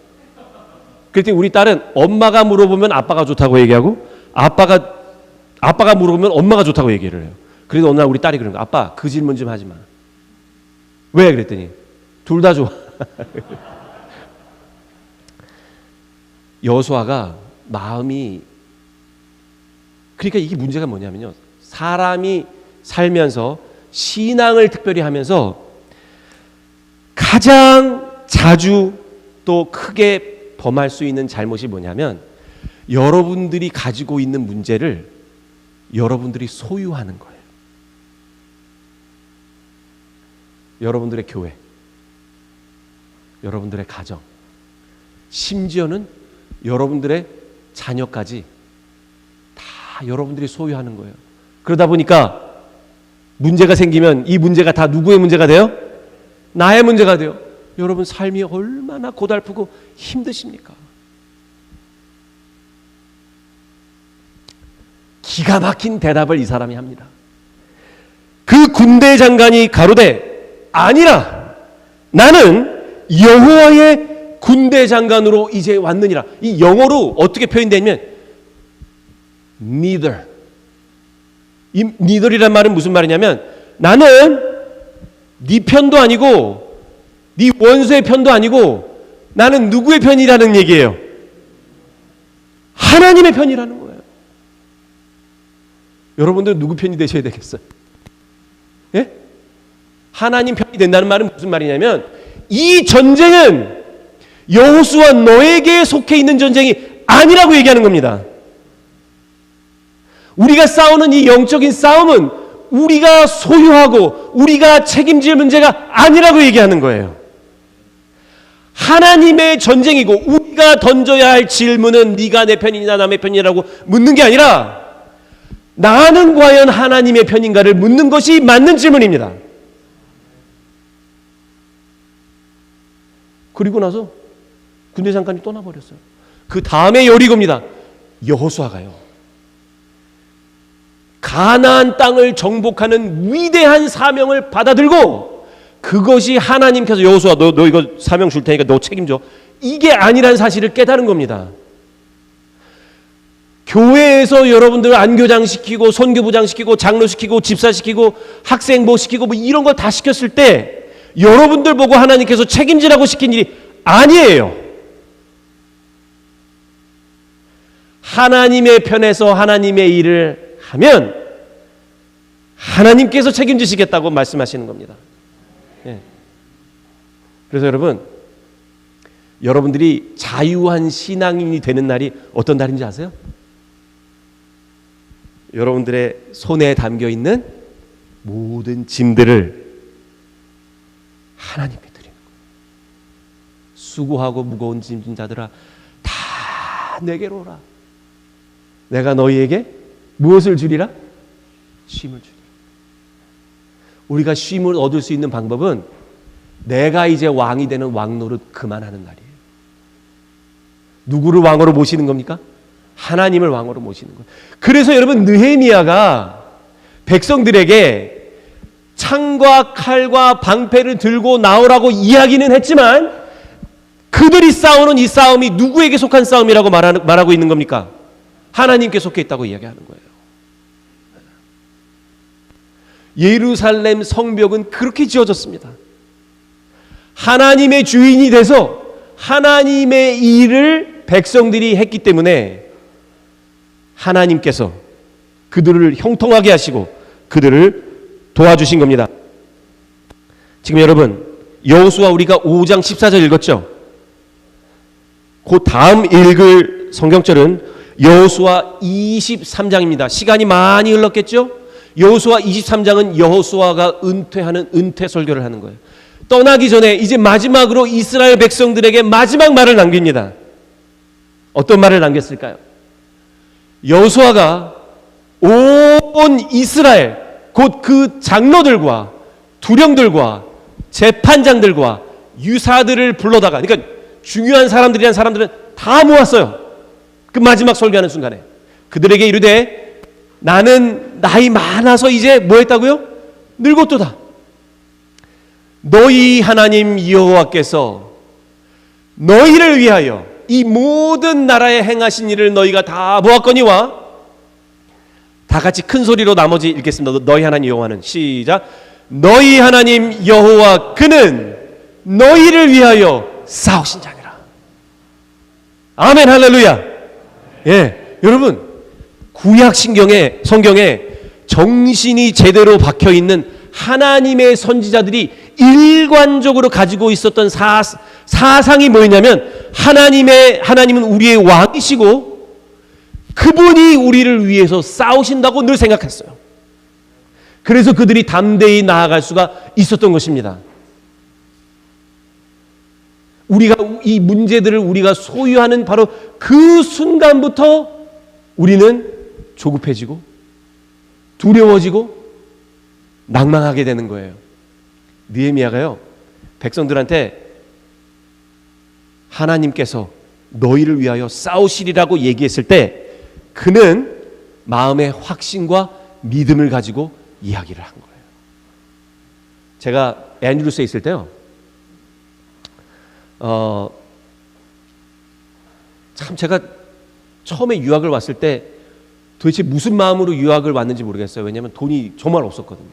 그랬더니 우리 딸은 엄마가 물어보면 아빠가 좋다고 얘기하고 아빠가 물어보면 엄마가 좋다고 얘기를 해요. 그래서 어느 날 우리 딸이 그러는 거야. 아빠, 그 질문 좀 하지 마. 왜? 그랬더니 둘 다 좋아. 여호수아가 마음이, 그러니까 이게 문제가 뭐냐면요, 사람이 살면서 신앙을 특별히 하면서 가장 자주 또 크게 범할 수 있는 잘못이 뭐냐면 여러분들이 가지고 있는 문제를 여러분들이 소유하는 거예요. 여러분들의 교회, 여러분들의 가정, 심지어는 여러분들의 자녀까지 다 여러분들이 소유하는 거예요. 그러다 보니까 문제가 생기면 이 문제가 다 누구의 문제가 돼요? 나의 문제가 돼요. 여러분 삶이 얼마나 고달프고 힘드십니까? 기가 막힌 대답을 이 사람이 합니다. 그 군대 장관이 가로되 아니라 나는 여호와의 군대 장관으로 이제 왔느니라. 이 영어로 어떻게 표현되냐면 neither. 이 neither이란 말은 무슨 말이냐면 나는 네 편도 아니고 네 원수의 편도 아니고 나는 누구의 편이라는 얘기예요? 하나님의 편이라는 거예요. 여러분들은 누구 편이 되셔야 되겠어요? 예? 하나님 편이 된다는 말은 무슨 말이냐면 이 전쟁은 여호수아 너에게 속해 있는 전쟁이 아니라고 얘기하는 겁니다. 우리가 싸우는 이 영적인 싸움은 우리가 소유하고 우리가 책임질 문제가 아니라고 얘기하는 거예요. 하나님의 전쟁이고 우리가 던져야 할 질문은 네가 내 편이냐 남의 편이라고 묻는 게 아니라 나는 과연 하나님의 편인가를 묻는 것이 맞는 질문입니다. 그리고 나서 군대 장관이 떠나버렸어요. 그 다음에 여리고입니다. 여호수아가요, 가나안 땅을 정복하는 위대한 사명을 받아들고 그것이 하나님께서 여호수아 너 이거 사명 줄 테니까 너 책임져, 이게 아니란 사실을 깨달은 겁니다. 교회에서 여러분들 안교장시키고 선교부장시키고 장로시키고 집사시키고 학생부시키고 뭐 이런 걸 다 시켰을 때 여러분들 보고 하나님께서 책임지라고 시킨 일이 아니에요. 하나님의 편에서 하나님의 일을 하면 하나님께서 책임지시겠다고 말씀하시는 겁니다. 예. 그래서 여러분들이 자유한 신앙인이 되는 날이 어떤 날인지 아세요? 여러분들의 손에 담겨 있는 모든 짐들을 하나님께 드리는 거예요. 수고하고 무거운 짐진 자들아 다 내게로 오라. 내가 너희에게 무엇을 주리라? 쉼을 주리라. 우리가 쉼을 얻을 수 있는 방법은 내가 이제 왕이 되는 왕노릇 그만하는 날이에요. 누구를 왕으로 모시는 겁니까? 하나님을 왕으로 모시는 거예요. 그래서 여러분 느헤미야가 백성들에게 창과 칼과 방패를 들고 나오라고 이야기는 했지만 그들이 싸우는 이 싸움이 누구에게 속한 싸움이라고 말하고 있는 겁니까? 하나님께 속해 있다고 이야기하는 거예요. 예루살렘 성벽은 그렇게 지어졌습니다. 하나님의 주인이 돼서 하나님의 일을 백성들이 했기 때문에 하나님께서 그들을 형통하게 하시고 그들을 도와주신 겁니다. 지금 여러분 여호수아 우리가 5장 14절 읽었죠? 그 다음 읽을 성경절은 여호수아 23장입니다. 시간이 많이 흘렀겠죠? 여호수아 23장은 여호수아가 은퇴하는 은퇴 설교를 하는 거예요. 떠나기 전에 이제 마지막으로 이스라엘 백성들에게 마지막 말을 남깁니다. 어떤 말을 남겼을까요? 여호수아가 온 이스라엘 곧 그 장로들과 두령들과 재판장들과 유사들을 불러다가 그러니까 중요한 사람들이란 사람들은 다 모았어요. 그 마지막 설교하는 순간에 그들에게 이르되 나는 나이 많아서 이제 뭐 했다고요? 늙었도다. 너희 하나님 여호와께서 너희를 위하여 이 모든 나라에 행하신 일을 너희가 다 보았거니와 다 같이 큰 소리로 나머지 읽겠습니다. 너희 하나님 여호와는 시작. 너희 하나님 여호와 그는 너희를 위하여 싸우신 자니라. 아멘 할렐루야. 예, 여러분 구약 성경에 정신이 제대로 박혀 있는 하나님의 선지자들이 일관적으로 가지고 있었던 사상이 뭐였냐면 하나님은 우리의 왕이시고 그분이 우리를 위해서 싸우신다고 늘 생각했어요. 그래서 그들이 담대히 나아갈 수가 있었던 것입니다. 우리가 이 문제들을 우리가 소유하는 바로 그 순간부터 우리는 조급해지고 두려워지고 낭망하게 되는 거예요. 느헤미야가요 백성들한테 하나님께서 너희를 위하여 싸우시리라고 얘기했을 때 그는 마음의 확신과 믿음을 가지고 이야기를 한 거예요. 제가 애니루스에 있을 때요 참 제가 처음에 유학을 왔을 때 도대체 무슨 마음으로 유학을 왔는지 모르겠어요. 왜냐하면 돈이 정말 없었거든요.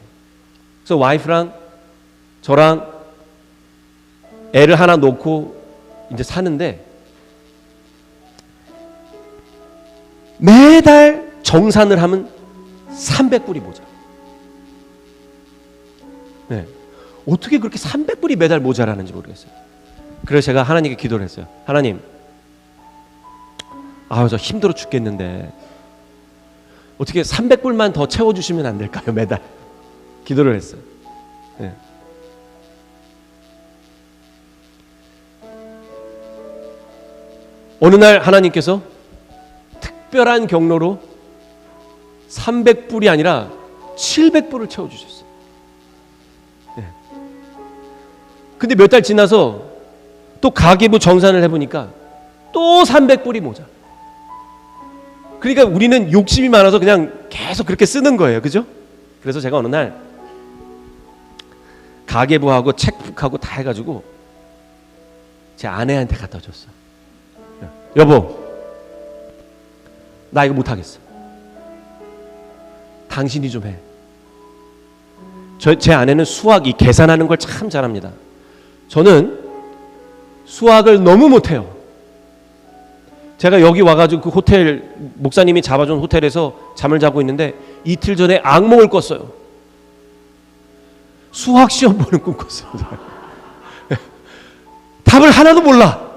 그래서 와이프랑 저랑 애를 하나 놓고 이제 사는데 매달 정산을 하면 300불이 모자. 네. 어떻게 그렇게 300불이 매달 모자라는지 모르겠어요. 그래서 제가 하나님께 기도를 했어요. 하나님, 저 힘들어 죽겠는데 어떻게 300불만 더 채워주시면 안 될까요? 매달 기도를 했어요. 네. 어느 날 하나님께서 특별한 경로로 300불이 아니라 700불을 채워주셨어요. 네. 근데 몇 달 지나서 또 가계부 정산을 해보니까 또 300불이 모자. 그러니까 우리는 욕심이 많아서 그냥 계속 그렇게 쓰는 거예요. 그죠? 그래서 제가 어느 날 가계부하고 책북하고 다 해가지고 제 아내한테 갖다 줬어요. 여보, 나 이거 못하겠어. 당신이 좀 해. 제 아내는 수학, 이 계산하는 걸 참 잘합니다. 저는 수학을 너무 못해요. 제가 여기 와가지고 그 호텔, 목사님이 잡아준 호텔에서 잠을 자고 있는데 이틀 전에 악몽을 꿨어요. 수학 시험 보는 꿈 꿨어요. 답을 하나도 몰라.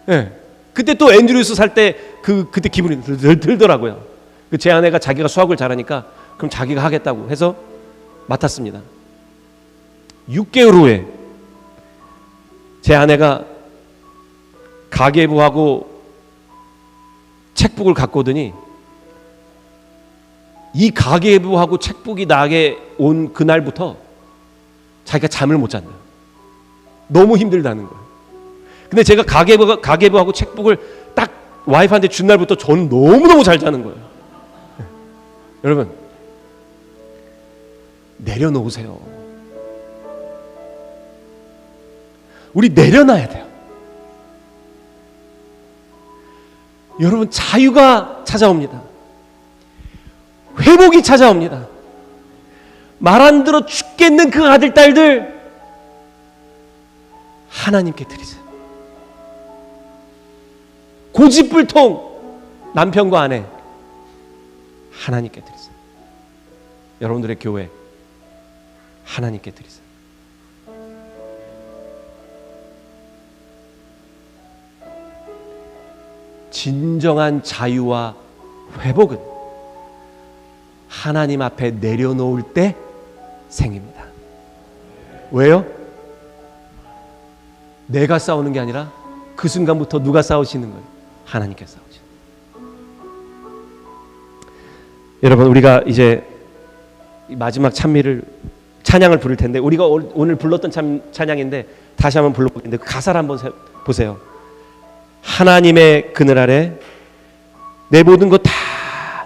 예. 그때 또 앤드류스 살 때 그때 기분이 들더라고요. 제 아내가 자기가 수학을 잘하니까 그럼 자기가 하겠다고 해서 맡았습니다. 6개월 후에 제 아내가 가계부하고 책북을 갖고 오더니 이 가계부하고 책북이 나게 온 그날부터 자기가 잠을 못 잔다. 너무 힘들다는 거예요. 근데 제가 가계부하고 책북을 딱 와이프한테 준 날부터 저는 너무너무 잘 자는 거예요. 여러분, 내려놓으세요. 우리 내려놔야 돼요. 여러분, 자유가 찾아옵니다. 회복이 찾아옵니다. 말 안 들어 죽겠는 그 아들, 딸들 하나님께 드리세요. 고집불통 남편과 아내 하나님께 드리세요. 여러분들의 교회 하나님께 드리세요. 진정한 자유와 회복은 하나님 앞에 내려놓을 때 생깁니다. 왜요? 내가 싸우는 게 아니라 그 순간부터 누가 싸우시는 거예요? 하나님께서 싸우시는 거예요. 여러분, 우리가 이제 마지막 찬양을 부를 텐데, 우리가 오늘 불렀던 찬양인데 다시 한번 불러보겠는데 그 가사를 한번 보세요. 하나님의 그늘 아래 내 모든 것 다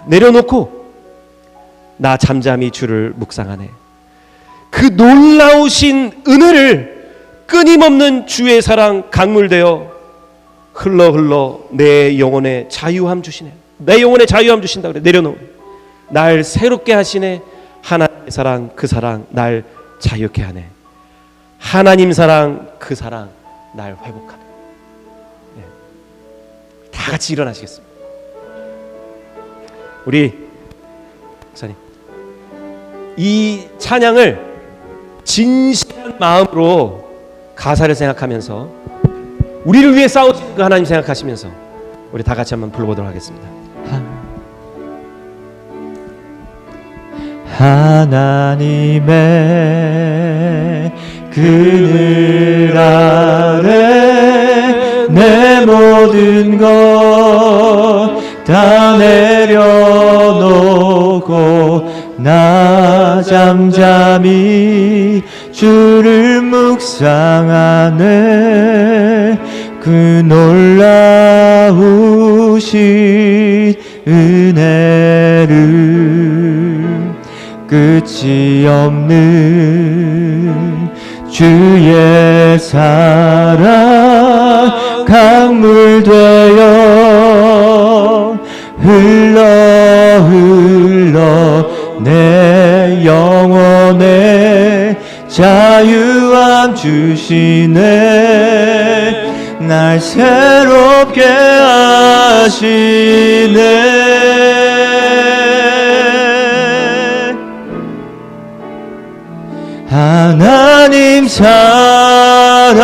내려놓고 나 잠잠히 주를 묵상하네. 그 놀라우신 은혜를 끊임없는 주의 사랑 강물되어 흘러 내 영혼에 자유함 주시네. 내 영혼에 자유함 주신다 그래. 내려놓으 날 새롭게 하시네. 하나님의 사랑 그 사랑 날 자유케 하네. 하나님 사랑 그 사랑 날 회복하네. 네. 다 같이 일어나시겠습니다. 우리 목사님, 이 찬양을 진실한 마음으로 가사를 생각하면서 우리를 위해 싸우신 그 하나님 생각하시면서 우리 다 같이 한번 불러보도록 하겠습니다. 하나님의 그늘 아래 내 모든 것 다 내려놓고 나 잠잠히 주를 묵상하네. 그 놀라우신 은혜를 끝이 없는 주의 사랑 강물 되어 흘러 내 영혼에 자유함 주시네. 날 새롭게 하시네. 하나님 사랑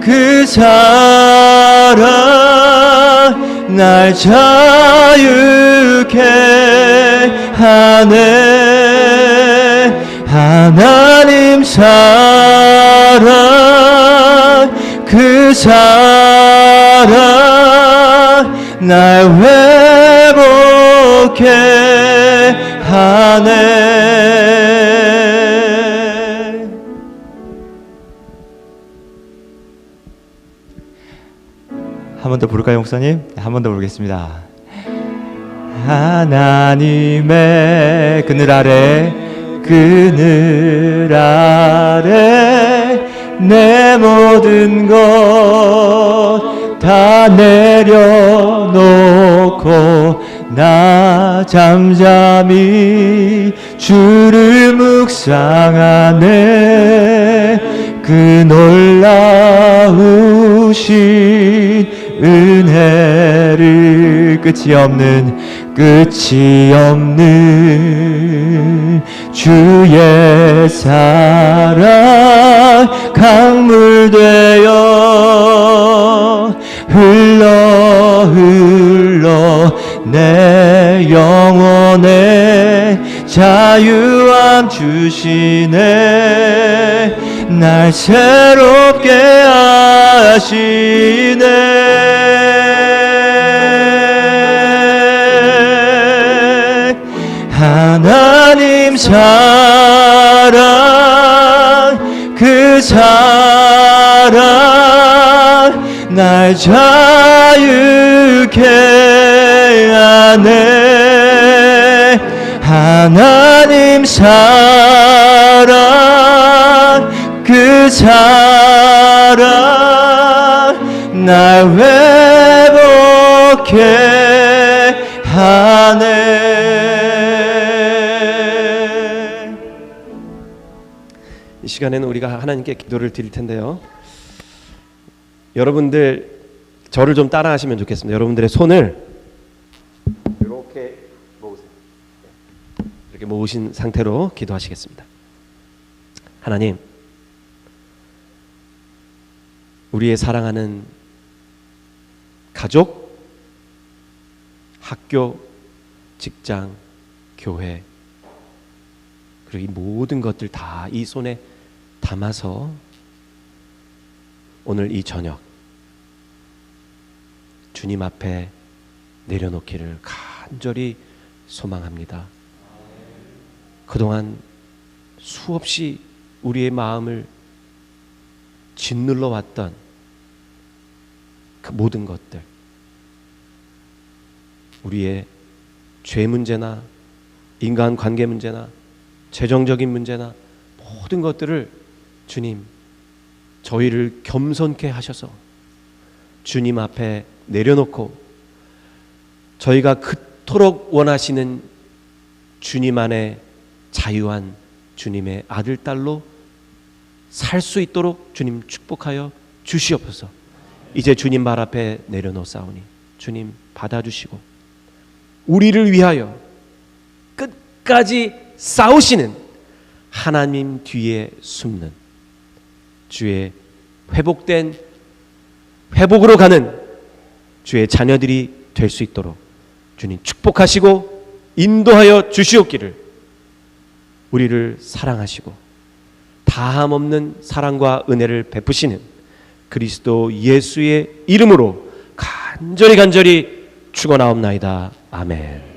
그 사랑 날 자유케 하네. 하나님 사랑 그 사랑 날 회복케 하네. 한 번 더 부를까요, 목사님? 한 번 더 부르겠습니다. 하나님의 그늘 아래 내 모든 것 다 내려놓고 나 잠잠히 주를 묵상하네. 그 놀라우신 은혜를 끝이 없는 끝이 없는 주의 사랑 강물 되어 흘러 내 영혼에 자유함 주시네 날 새롭게 하시네 하나님 사랑 그 사랑 날 자유케 하네 하나님 사랑 그 사랑 날 회복케 하네. 이 시간에는 우리가 하나님께 기도를 드릴 텐데요. 여러분들 저를 좀 따라 하시면 좋겠습니다. 여러분들의 손을 이렇게 모으세요. 이렇게 모으신 상태로 기도하시겠습니다. 하나님, 우리의 사랑하는 가족, 학교, 직장, 교회, 그리고 이 모든 것들 다 이 손에 담아서 오늘 이 저녁 주님 앞에 내려놓기를 간절히 소망합니다. 그동안 수없이 우리의 마음을 짓눌러 왔던 그 모든 것들, 우리의 죄 문제나 인간관계 문제나 재정적인 문제나 모든 것들을 주님, 저희를 겸손케 하셔서 주님 앞에 내려놓고 저희가 그토록 원하시는 주님 안에 자유한 주님의 아들, 딸로 살 수 있도록 주님 축복하여 주시옵소서. 이제 주님 발 앞에 내려놓사오니 주님 받아주시고 우리를 위하여 끝까지 싸우시는 하나님 뒤에 숨는 주의 회복으로 가는 주의 자녀들이 될 수 있도록 주님 축복하시고 인도하여 주시옵기를, 우리를 사랑하시고 다함 없는 사랑과 은혜를 베푸시는 그리스도 예수의 이름으로 간절히 축원하옵나이다. 아멘.